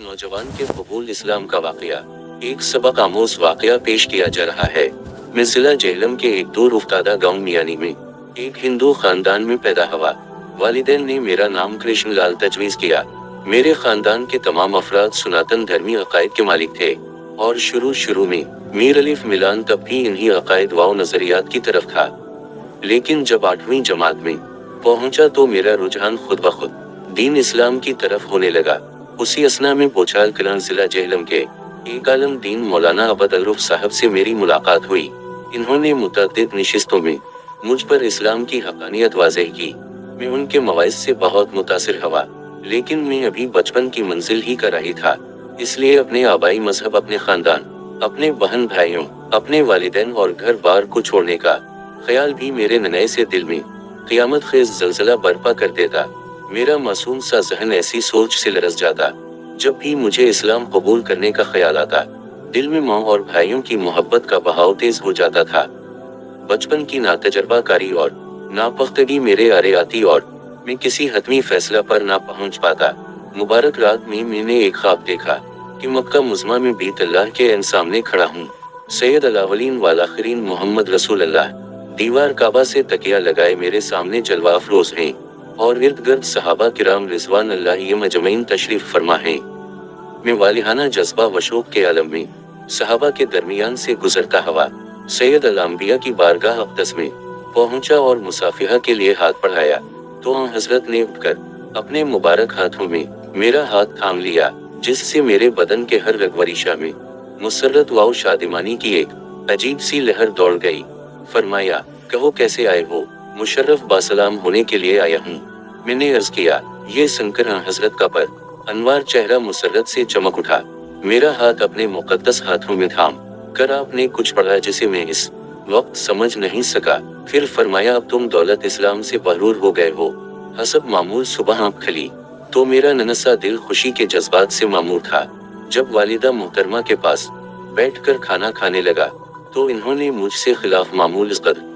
नौजवान के कबूल इस्लाम का वाकया। एक सबक आमोज वाकया पेश किया जा रहा है। मैं जिला जेहलम के एक दूर उफ्तादा गांव मियानी में एक हिंदू खानदान में पैदा हुआ। वालिदैन ने मेरा नाम कृष्ण लाल तजवीज किया। मेरे खानदान के तमाम अफराद सनातन धर्मी अकायद के मालिक थे और शुरू में मीर अलिफ मिलान तब भी इन्हीं अकायद व नजरियात की तरफ था। लेकिन जब 8वीं जमात में पहुंचा तो मेरा रुझान खुद ब खुद दीन इस्लाम की तरफ होने लगा। उसी असना में बोचाल कलां जिला जेहलम के एक आलम दीन मौलाना अबद अलरुफ साहब से मेरी मुलाकात हुई। इन्होंने मुतअद्दिद निशिस्तों में मुझ पर इस्लाम की हक़ानियत वाज़ेह की। मैं उनके मवाइज़ से बहुत मुतासिर हुआ, लेकिन मैं अभी बचपन की मंजिल ही कर रही था, इसलिए अपने आबाई मजहब, अपने खानदान, अपने बहन भाइयों, अपने वालिदैन और घर बार को छोड़ने का ख्याल भी मेरे नन्हे से दिल में क़यामत ख़ेज़ ज़लज़ला बर्पा कर देता। मेरा मासूम सा ज़हन ऐसी सोच से लरज़ जाता। जब भी मुझे इस्लाम कबूल करने का ख्याल आता, दिल में माँ और भाइयों की मोहब्बत का बहाव तेज हो जाता था। बचपन की नातजर्बाकारी और नापुख्तगी मेरे आरे आती और मैं किसी हतमी फैसला पर ना पहुँच पाता। मुबारक रात में मैंने एक ख्वाब देखा कि मक्का मुज़म्मा में बीत अल्लाह के ऐन सामने खड़ा हूँ। सैयद अल-अव्वलीन वल आखिरीन मोहम्मद रसूल अल्लाह दीवार काबा से तकिया लगाए मेरे सामने जलवा अफरोज हैं और इर्द गिर्द सहाबा किराम रिजवान अल्लाह मजमईन तशरीफ फरमा हैं। मैं वालिहाना जज्बा व शौक के आलम में सहाबा के दरमियान से गुजरता हुआ सैयद अल-अंबिया की बारगाह अक़दस में पहुंचा और मुसाफिहा के लिए हाथ बढ़ाया तो हजरत ने उठकर अपने मुबारक हाथों में मेरा हाथ थाम लिया, जिससे मेरे बदन के हर रगवरीशा में मुसर्रत व शादिमानी की एक अजीब सी लहर दौड़ गई। फरमाया, कहो कैसे आए हो? मुशर्रफ बासलाम होने के लिए आया हूँ। मैंने अर्ज किया। ये सुनकर हजरत का पर अनवार चेहरा मुसर्रत से चमक उठा। मेरा हाथ अपने मुकद्दस हाथों में थाम कर आपने कुछ पढ़ा जिसे मैं इस वक्त समझ नहीं सका। फिर फरमाया, अब तुम दौलत इस्लाम से महरूर हो गए हो। हसब मामूल सुबह आँख खुली तो मेरा नन्हा दिल खुशी के जज्बात से मामूर था। जब वालिदा मोहतरमा के पास बैठकर खाना खाने लगा तो इन्होंने मुझसे खिलाफ मामूल इस कदर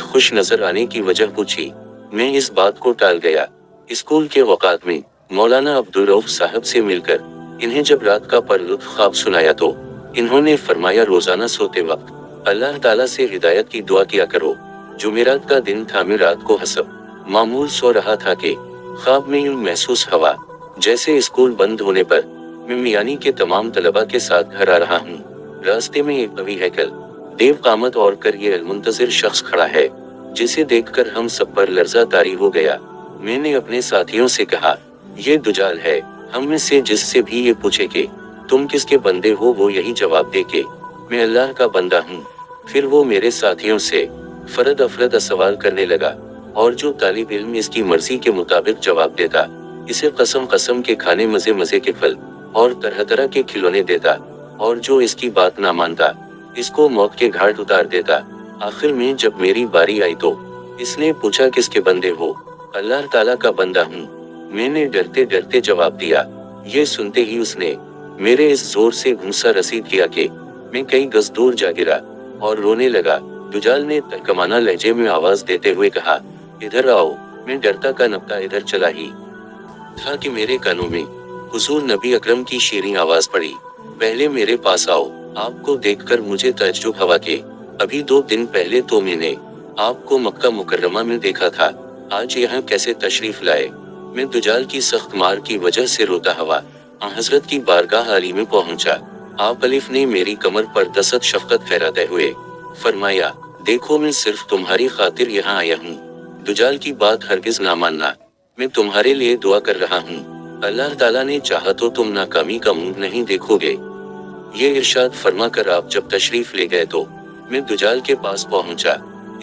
खुश नजर आने की वजह पूछी। मैं इस बात को टाल गया। स्कूल के वक़ात में मौलाना अब्दुल रऊफ साहब से मिलकर इन्हें जब रात का परलुत्फ ख्वाब सुनाया तो इन्होंने फरमाया, रोजाना सोते वक्त अल्लाह ताला से हिदायत की दुआ किया करो। जुमेरात का दिन था। मैं रात को हसब मामूल सो रहा था कि ख्वाब में यूं महसूस हुआ जैसे स्कूल बंद होने पर मैं मियानी के तमाम तलबा के साथ घर आ रहा हूँ। रास्ते में एक कवि हैकल देव कामत और कर ये अलमुंतज़िर शख्स खड़ा है, जिसे देखकर हम सब पर लर्जा तारी हो गया। मैंने अपने साथियों से कहा, ये दुजाल है। हम में से जिससे भी ये पूछे कि तुम किसके बंदे हो, वो यही जवाब दे के मैं अल्लाह का बंदा हूँ। फिर वो मेरे साथियों से फरद अफरद सवाल करने लगा और जो तालिब इल्म इसकी मर्जी के मुताबिक जवाब देता, इसे कसम के खाने मजे मजे के फल और तरह तरह के खिलौने देता, और जो इसकी बात ना मानता इसको मौत के घाट उतार देता। आखिर में जब मेरी बारी आई तो इसने पूछा, किसके बंदे हो? अल्लाह ताला का बंदा हूँ। मैंने डरते डरते जवाब दिया। ये सुनते ही उसने मेरे इस जोर से घूंसा रसीद किया कि मैं कई गज दूर जा गिरा और रोने लगा। दुजाल ने तर्कमाना लहजे में आवाज देते हुए कहा, इधर आओ। मैं डरता का नपता इधर चला ही था कि मेरे कानों में हुजूर नबी अकरम की शीरीं आवाज पड़ी, पहले मेरे पास आओ। आपको देखकर मुझे तअज्जुब हुआ कि अभी 2 दिन पहले तो मैंने आपको मक्का मुकर्रमा में देखा था, आज यहाँ कैसे तशरीफ लाए? मैं दुजाल की सख्त मार की वजह से रोता हुआ हजरत की बारगाह आली में पहुंचा। आप अलिफ ने मेरी कमर पर दसत शफकत फहराते हुए फरमाया, देखो मैं सिर्फ तुम्हारी खातिर यहाँ आया हूँ। दुजाल की बात हरगिज ना मानना। मैं तुम्हारे लिए दुआ कर रहा हूँ। अल्लाह ताला ने चाहा तो तुम नाकामी का मुंह नहीं देखोगे। ये इरशाद फरमा कर आप जब तशरीफ ले गए तो मैं दुजाल के पास पहुंचा।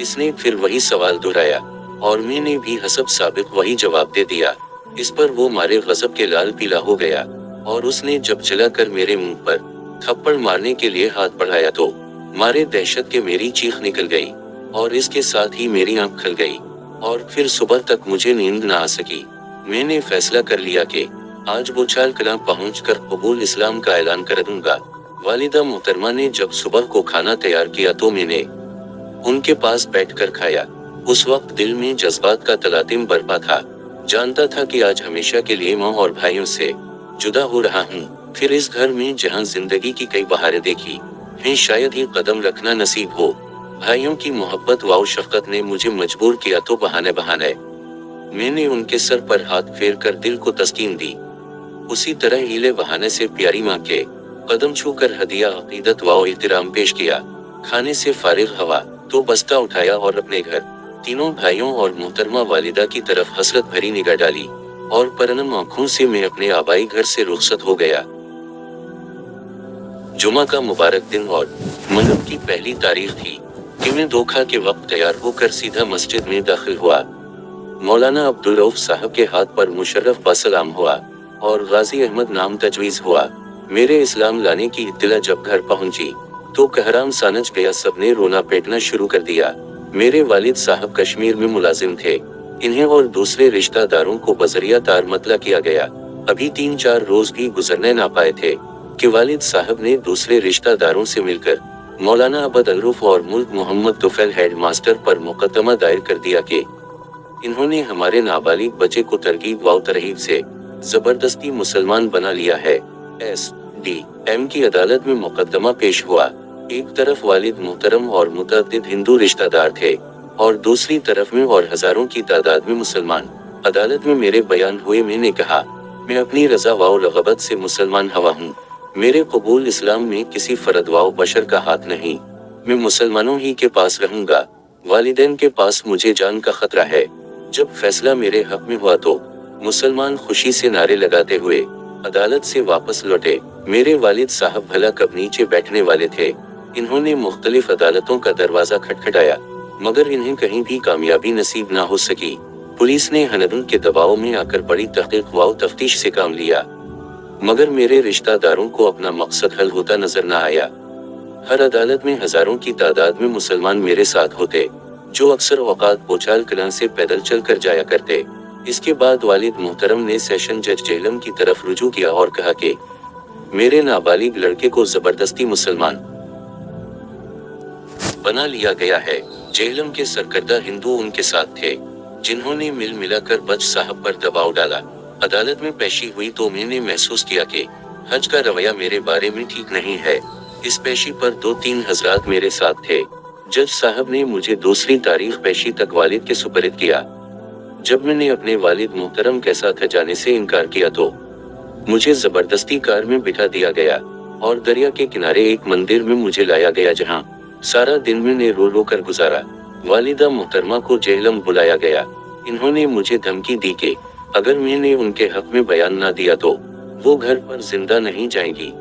इसने फिर वही सवाल दोहराया और मैंने भी हसब साबिक वही जवाब दे दिया। इस पर वो मारे गजब के लाल पीला हो गया और उसने जब चलाकर मेरे मुंह पर थप्पड़ मारने के लिए हाथ बढ़ाया तो मारे दहशत के मेरी चीख निकल गई और इसके साथ ही मेरी आंख खल गई और फिर सुबह तक मुझे नींद ना आ सकी। मैंने फैसला कर लिया कि आज बोचाल कलां पहुंचकर कबूल इस्लाम का ऐलान कर दूंगा। वालिदा मोहतरमा ने जब सुबह को खाना तैयार किया तो मैंने उनके पास बैठकर खाया। उस वक्त दिल में जज्बात का तलातिम बरपा था। जानता था कि आज हमेशा के लिए माँ और भाइयों से जुदा हो रहा हूँ। फिर इस घर में जहां जिंदगी की कई बहारें देखी हैं, शायद ही कदम रखना नसीब हो। भाइयों की मोहब्बत व शफकत ने मुझे मजबूर किया तो बहाने बहाने मैंने उनके सर पर हाथ फेर कर दिल को तस्कीन दी। उसी तरह हीले बहाने से प्यारी माँ के कदम छूकर हदिया अकीदत व एहतराम पेश किया। खाने से फारिग हवा तो बस्ता उठाया और अपने घर तीनों भाइयों और मोहतरमा वालिदा की तरफ हसरत भरी निगाह डाली और परनम आंखों से मैं अपने आबाई घर से रुखसत हो गया। जुमा का मुबारक दिन और मंगल की पहली तारीख थी कि मैं दोखा के वक्त तैयार होकर सीधा मस्जिद में दाखिल हुआ। मौलाना अब्दुल रऊफ साहब के हाथ पर मुशर्रफ बसलाम हुआ और गाजी अहमद नाम तजवीज हुआ। मेरे इस्लाम लाने की इत्तला जब घर पहुंची तो कहराम सानच गया, सबने रोना पेटना शुरू कर दिया। मेरे वालिद साहब कश्मीर में मुलाजिम थे। इन्हें और दूसरे रिश्तेदारों को बजरिया तार मतला किया गया। अभी 3-4 रोज भी गुजरने ना पाए थे कि वालिद साहब ने दूसरे रिश्तेदारों से मिलकर मौलाना अबद अलरूफ और मुल्क मोहम्मद तुफैल हेड मास्टर पर मुकदमा दायर कर दिया कि इन्होंने हमारे नाबालिग बच्चे को तरगीब व तरहीब से जबरदस्ती मुसलमान बना लिया है। SDM की अदालत में मुकदमा पेश हुआ। एक तरफ वालिद मोहतरम और मुतअद्दिद हिंदू रिश्तेदार थे और दूसरी तरफ में और हजारों की तादाद में मुसलमान। अदालत में मेरे बयान हुए। मैंने कहा, मैं अपनी रजा व रगबत से मुसलमान हवा हूँ। मेरे कबूल इस्लाम में किसी फर्द व बशर का हाथ नहीं। मैं मुसलमानों ही के पास रहूंगा। वालिदैन के पास मुझे जान का खतरा है। जब फैसला मेरे हक में हुआ तो मुसलमान खुशी से नारे लगाते हुए अदालत से वापस लौटे। मेरे वालिद साहब भला कब नीचे बैठने वाले थे। इन्होंने मुख्तलिफ अदालतों का दरवाजा खटखटाया मगर इन्हें कहीं भी कामयाबी नसीब ना हो सकी। पुलिस ने हनदुन के दबाव में आकर बड़ी तहकीक व तफ्तीश से काम लिया मगर मेरे रिश्तेदारों को अपना मकसद हल होता नजर न आया। हर अदालत में हजारों की तादाद में मुसलमान मेरे साथ होते जो अक्सर औकात बोचाल कलां से पैदल चल कर जाया करते। इसके बाद वालिद मोहतरम ने सेशन जज जेहलम की तरफ रुजू किया और कहा कि मेरे नाबालिग लड़के को जबरदस्ती मुसलमान बना लिया गया है। जेहलम के सरकर्दा हिंदू उनके साथ थे जिन्होंने मिल मिलाकर बच साहब पर दबाव डाला। अदालत में पेशी हुई तो मैंने महसूस किया कि हज का रवैया मेरे बारे में ठीक नहीं है। इस पेशी पर 2-3 हजरात मेरे साथ थे। जज साहब ने मुझे दूसरी तारीख पेशी तक वालिद के सुपरद किया। जब मैंने अपने वालिद मोहतरम के साथ जाने से इनकार किया तो मुझे जबरदस्ती कार में बिठा दिया गया और दरिया के किनारे एक मंदिर में मुझे लाया गया जहां सारा दिन मैंने रो रो कर गुजारा। वालिदा मोहतरमा को जेहलम बुलाया गया। इन्होंने मुझे धमकी दी कि अगर मैंने उनके हक में बयान ना दिया तो वो घर पर जिंदा नहीं जाएगी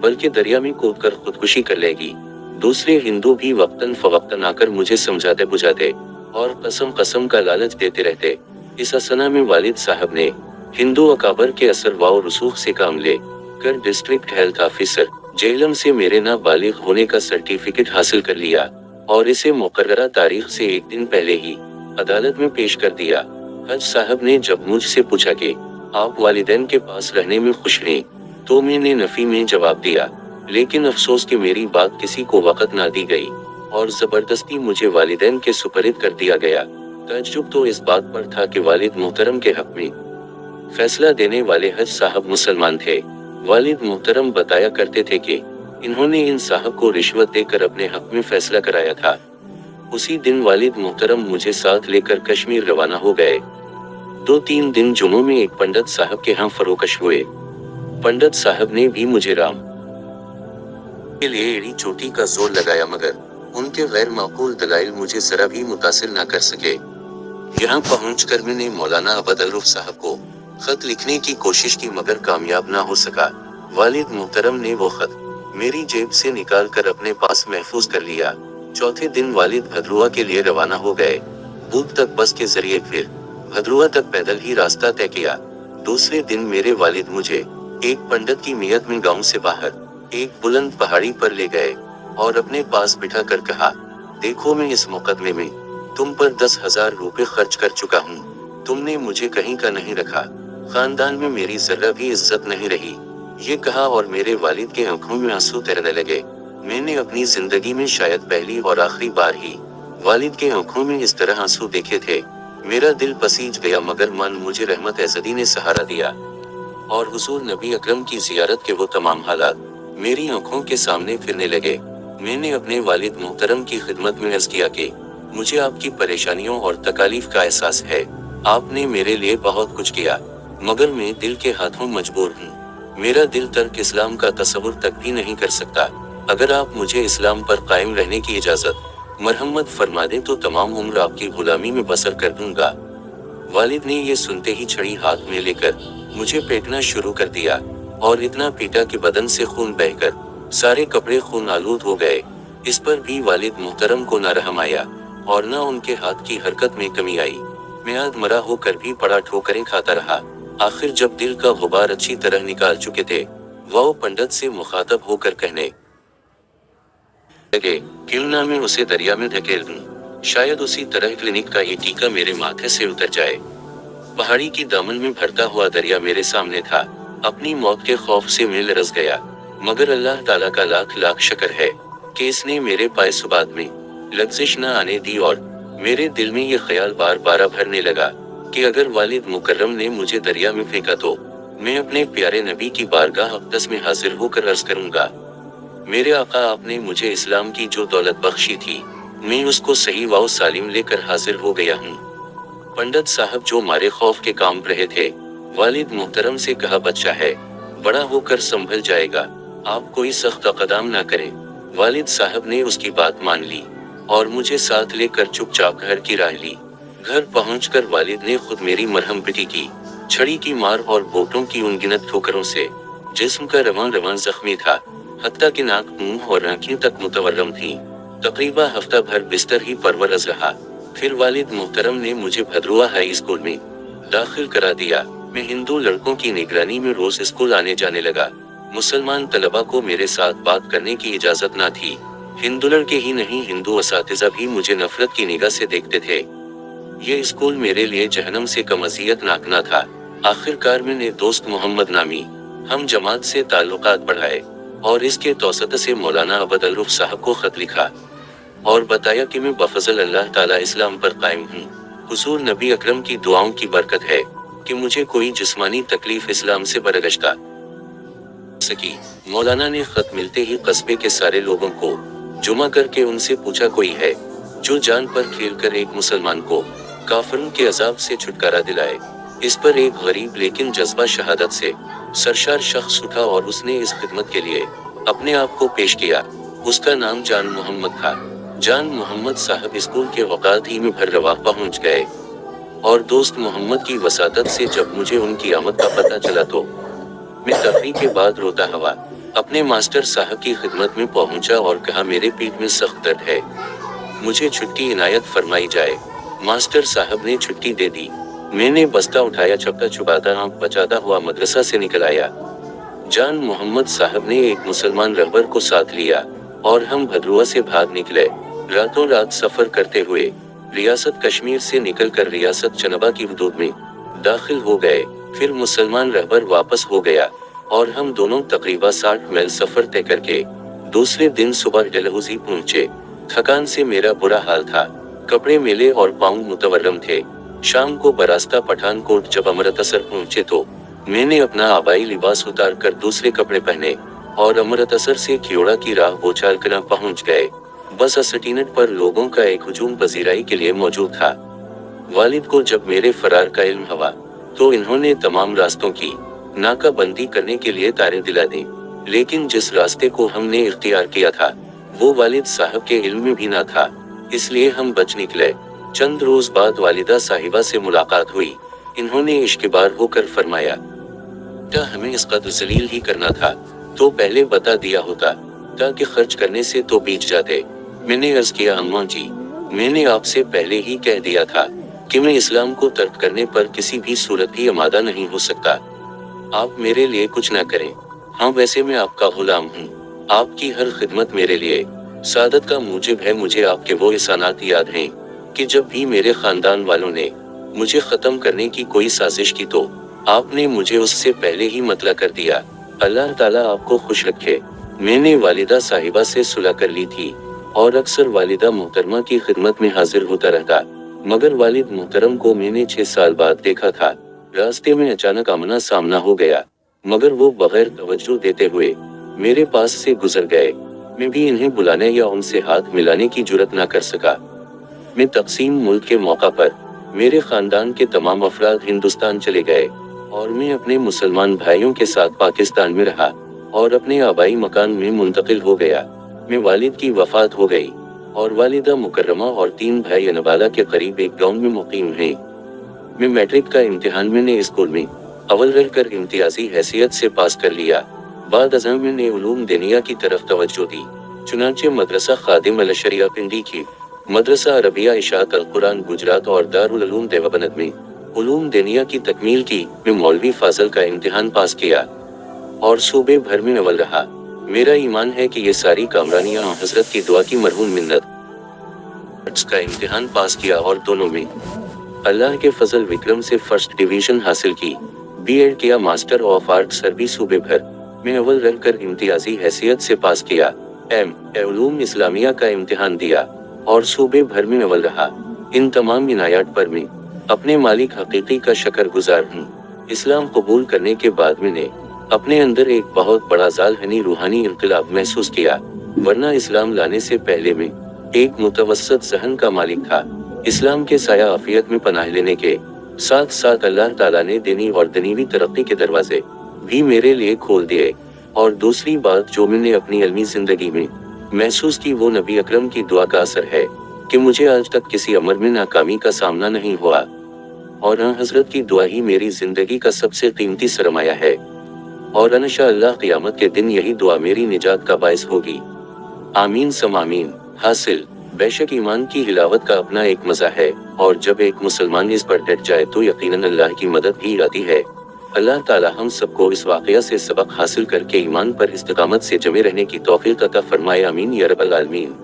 बल्कि दरिया में कूदकर खुदकुशी कर लेगी। दूसरे हिंदू भी वक्तन फवक्तन आकर मुझे समझाते बुझाते और कसम का लालच देते रहते। इस असना में वालिद साहब ने हिंदू अकाबर के असर व रसूख से काम ले कर डिस्ट्रिक्ट हेल्थ ऑफिसर जेहलम से मेरे नाबालिग होने का सर्टिफिकेट हासिल कर लिया और इसे मुकर्ररा तारीख से एक दिन पहले ही अदालत में पेश कर दिया। हज साहब ने जब मुझसे पूछा कि आप वालिदैन के पास रहने में खुश हैं तो मैंने नफी में जवाब दिया, लेकिन अफसोस कि मेरी बात किसी को वक़्त ना दी गई और जबरदस्ती मुझे वालिदैन के सुपरद कर दिया गया। तज्जुब तो इस बात पर था कि वालिद मोहतरम के हक में फैसला देने वाले हज साहब मुसलमान थे। वालिद मोहतरम बताया करते थे कि इन्होंने इन साहब को रिश्वत देकर अपने हक में फैसला कराया था। उसी दिन वालिद मोहतरम मुझे साथ लेकर कश्मीर रवाना हो गए। 2-3 दिन जुम्मों में एक पंडित साहब के यहाँ फरोकश हुए। पंडित साहब ने भी मुझे राम के लिए एड़ी चोटी का जोर लगाया मगर उनके गैर माकूल दलाइल मुझे जरा भी मुतासिर न कर सके। यहाँ पहुंचकर मैंने मौलाना अबद अलरूफ साहब को खत लिखने की कोशिश की मगर कामयाब ना हो सका। वालिद मोहतरम ने वो खत मेरी जेब से निकाल कर अपने पास महफूज कर लिया। चौथे दिन वालिद भद्रुआ के लिए रवाना हो गए। बूथ तक बस के जरिए फिर भद्रुआ तक पैदल ही रास्ता तय किया। दूसरे दिन मेरे वालिद मुझे एक पंडित की मियत में गांव से बाहर एक बुलंद पहाड़ी पर ले गए और अपने पास बिठा कर कहा, देखो मैं इस मुकदमे में तुम पर 10,000 रुपए खर्च कर चुका हूँ। तुमने मुझे कहीं का नहीं रखा। खानदान में मेरी जरा भी इज्जत नहीं रही। ये कहा और मेरे वालिद के आंखों में आंसू तैरने लगे। मैंने अपनी जिंदगी में शायद पहली और आखिरी बार ही वालिद के आंखों में इस तरह आंसू देखे थे। मेरा दिल पसीज गया मगर मन मुझे रहमत एज़दी ने सहारा दिया। और हुजूर नबी अकरम की जियारत के वो तमाम हालात मेरी आंखों के सामने फिरने लगे। मैंने अपने वालिद मुहतरम की खिदमत में अर्ज किया कि मुझे आपकी परेशानियों और तकालीफ का एहसास है। आपने मेरे लिए बहुत कुछ किया, मगर मैं दिल के हाथों मजबूर हूँ। मेरा दिल तर्क इस्लाम का तसव्वुर तक भी नहीं कर सकता। अगर आप मुझे इस्लाम पर कायम रहने की इजाजत मरहमत फरमा दें तो तमाम उम्र आपकी गुलामी में बसर कर दूंगा। वालिद ने ये सुनते ही छड़ी हाथ में लेकर मुझे पीटना शुरू कर दिया और इतना पीटा कि बदन से खून बहकर सारे कपड़े खून आलूद हो गए। इस पर भी वालिद मुहतरम को न रहम आया और न उनके हाथ की हरकत में कमी आई। मैं आधमरा होकर भी पड़ा ठोकरें खाता रहा। आखिर जब दिल का गुबार अच्छी तरह निकाल चुके थे, वो पंडित से मुखातब होकर कहने लगे, क्यों ना मैं उसे दरिया में धकेल दूं? शायद उसी तरह क्लिनिक का ये टीका मेरे माथे से उतर जाए। पहाड़ी की दामन में भरता हुआ दरिया मेरे सामने था। अपनी मौत के खौफ से मैं लरज़ गया, मगर अल्लाह ताला का लाख लाख शुक्र है कि इसने मेरे पाए सुबात में लग्जिश न आने दी और मेरे दिल में ये ख्याल बार बार भरने लगा कि अगर वालिद मुकर्रम ने मुझे दरिया में फेंका तो मैं अपने प्यारे नबी की बारगाह अक़दस में हाजिर होकर अर्ज करूंगा, मेरे आका, आपने मुझे इस्लाम की जो दौलत बख्शी थी, मैं उसको सही व सालिम लेकर हाजिर हो गया हूँ। पंडित साहब जो मारे खौफ के काम रहे थे, वालिद मुहतरम से कहा, बच्चा है, बड़ा होकर संभल जाएगा, आप कोई सख्त कदम ना करें। वालिद साहब ने उसकी बात मान ली और मुझे साथ लेकर चुपचाप घर की राह ली। घर पहुंचकर वालिद ने खुद मेरी मरहम पिटी की। छड़ी की मार और बोटों की अनगिनत ठोकरों से जिस्म का रवां रवां जख्मी था, हत्ता कि नाक, मुंह और आंखें तक मुतवर्रम थी। तकरीबन हफ्ता भर बिस्तर ही परवरज रहा। फिर वालिद मुहतरम ने मुझे भद्रुआ हाई स्कूल में दाखिल करा दिया। मैं हिंदू लड़कों की निगरानी में रोज स्कूल आने जाने लगा। मुसलमान तलबा को मेरे साथ बात करने की इजाजत ना थी। हिंदू लड़के ही नहीं, हिंदू असातिज़ा भी मुझे नफरत की निगाह से देखते थे। ये स्कूल मेरे लिए जहन्नम से कम अज़ियतनाक ना था। आखिरकार मैंने दोस्त मोहम्मद नामी हम जमात से ताल्लुकात बढ़ाए और इसके तौसत से मौलाना अबद अल रुफ़ साहब को खत लिखा और बताया कि मैं बफज़ल अल्लाह ताला इस्लाम पर कायम हूँ। हुजूर नबी अकरम की दुआओं की बरकत है कि मुझे कोई जिस्मानी तकलीफ इस्लाम से बरगश्ता सकी। मौलाना ने खत मिलते ही कस्बे के सारे लोगों को जुमा करके उनसे पूछा, कोई है जो जान पर खेलकर एक मुसलमान को काफिरों के अजाब से छुटकारा दिलाए। इस पर एक गरीब लेकिन जज्बा शहादत से सरशार शख्स उठा और उसने इस खिदमत के लिए अपने आप को पेश किया। उसका नाम जान मोहम्मद था। जान मोहम्मद साहब स्कूल के वक़ात ही में भर्रवाह पहुंच गए और दोस्त मोहम्मद की वसादत से जब मुझे उनकी आमद का पता चला तो मैं तकरीर के बाद रोता हुआ अपने मास्टर साहब की खिदमत में पहुंचा और कहा, मेरे पीठ में सख्त दर्द है, मुझे छुट्टी इनायत फरमाई जाए। मास्टर साहब ने छुट्टी दे दी। मैंने बस्ता उठाया, चपटा चुबाता आंख बचाता हुआ मदरसा से निकल आया। जान मोहम्मद साहब ने एक मुसलमान रहबर को साथ लिया और हम भद्रुआ से भाग निकले। रातों रात सफर करते हुए रियासत कश्मीर से निकलकर रियासत चनबा की हदूद में दाखिल हो गए। फिर मुसलमान रहबर वापस हो गया और हम दोनों तकरीबन 60 मील सफर तय करके दूसरे दिन सुबह डलहौजी पहुंचे। थकान से मेरा बुरा हाल था, कपड़े मेले और पाँव मुतवर्रम थे। शाम को बरास्ता पठानकोट जब अमृतसर पहुंचे तो मैंने अपना आबाई लिबास उतार कर दूसरे कपड़े पहने और अमृतसर से खियोड़ा की राह बोचाल कर पहुंच गए। बस स्टेशन पर लोगों का एक हुजूम पजीराई के लिए मौजूद था। वालिद को जब मेरे फरार का इल्म हुआ तो इन्होंने तमाम रास्तों की नाकाबंदी करने के लिए तारे दिला दी, लेकिन जिस रास्ते को हमने इख्तियार किया था वो वालिद साहब के इल्म में भी ना था, इसलिए हम बच निकले। चंद रोज बाद वालिदा साहिबा से मुलाकात हुई। इन्होंने इश्क़बार होकर फरमाया, बेटा, हमें इस कदर जलील ही करना था तो पहले बता दिया होता ताकि खर्च करने से तो बीच जाते। मैंने अर्ज किया, अम्मा जी, मैंने आपसे पहले ही कह दिया था कि मैं इस्लाम को तर्क करने पर किसी भी सूरत भी आमादा नहीं हो सकता। आप मेरे लिए कुछ ना करें। हाँ, वैसे मैं आपका गुलाम हूँ। आपकी हर खिदमत मेरे लिए सादत का मूजिब है। मुझे आपके वो एहसानात याद हैं कि जब भी मेरे खानदान वालों ने मुझे खत्म करने की कोई साजिश की तो आपने मुझे उससे पहले ही मतला कर दिया। अल्लाह ताला आपको खुश रखे। मैंने वालिदा साहिबा से सुलह कर ली थी और अक्सर वालिदा मोहतरमा की खिदमत में हाजिर होता रहता, मगर वालिद मोहतरम को मैंने 6 साल बाद देखा था। रास्ते में अचानक आमना सामना हो गया। मगर वो बगैर तवज्जो देते हुए मेरे पास से गुजर गए। मैं भी इन्हें बुलाने या उनसे हाथ मिलाने की जुर्रत ना कर सका। मैं तकसीम मुल्क के मौका पर मेरे खानदान के तमाम अफराद हिंदुस्तान चले गए और मैं अपने मुसलमान भाइयों के साथ पाकिस्तान में रहा और अपने आबाई मकान में मुंतकिल हो गया। मैं वालिद की वफात हो गई और वालिदा मुकर्रमा और 3 भाई अनबाला के करीब एक गांव में मुकीम हैं। मैं मैट्रिक का इम्तिहान मैंने स्कूल में अव्वल रहकर इम्तियाजी हैसियत से पास कर लिया। बाद अज़म मैंने उलूम दीनिया की तरफ तवज्जो दी। चुनांचे मदरसा खादिम अल शरिया पिंडी की, मदरसा अरबिया इशात अल कुरान गुजरात और दारुल उलूम देवबंद में उलूम दीनिया की तकमील की। मैं मौलवी फाजल का इम्तिहान पास किया और सूबे भर में अव्वल रहा। मेरा ईमान है कि ये सारी कामरानियां हजरत की दुआ की मरहूम मिन्नत का इम्तिहान पास किया और दोनों में अल्लाह के फजल विक्रम से फर्स्ट डिवीजन हासिल की। बीएड किया, मास्टर ऑफ आर्ट्स अरबी सूबे भर में अव्वल रहकर इम्तियाजी हैसियत से पास किया। उलूम इस्लामिया का इम्तिहान दिया और सूबे भर में अव्वल रहा। इन तमाम इनायात पर मैं अपने मालिक हकीकी का शुक्रगुजार हूँ। इस्लाम कबूल करने के बाद मैंने अपने अंदर एक बहुत बड़ा ज़ालहनी रूहानी इनकलाब महसूस किया, वरना इस्लाम लाने से पहले मैं एक मुतवस्सत ज़हन का मालिक था। इस्लाम के साया आफियत में पनाह लेने के साथ साथ अल्लाह ताला ने दीनी और दुनियावी तरक्की के दरवाजे भी मेरे लिए खोल दिए। और दूसरी बात जो मैंने अपनी इल्मी जिंदगी में महसूस की वो नबी अकरम की दुआ का असर है कि मुझे आज तक किसी अमर में नाकामी का सामना नहीं हुआ और हजरत की दुआ ही मेरी जिंदगी का सबसे कीमती सरमाया है और इंशाअल्लाह क़यामत के दिन यही दुआ मेरी निजात का बायस होगी। आमीन सम आमीन। हासिल, बेशक ईमान की हिलावत का अपना एक मजा है और जब एक मुसलमान इस पर डट जाए तो यकीनन अल्लाह की मदद भी आती है। अल्लाह ताला हम सबको इस वाक़या से सबक हासिल करके ईमान पर इस्तिकामत से जमे रहने की तौफीक अता फरमाए। आमीन या रब्बल आलमीन।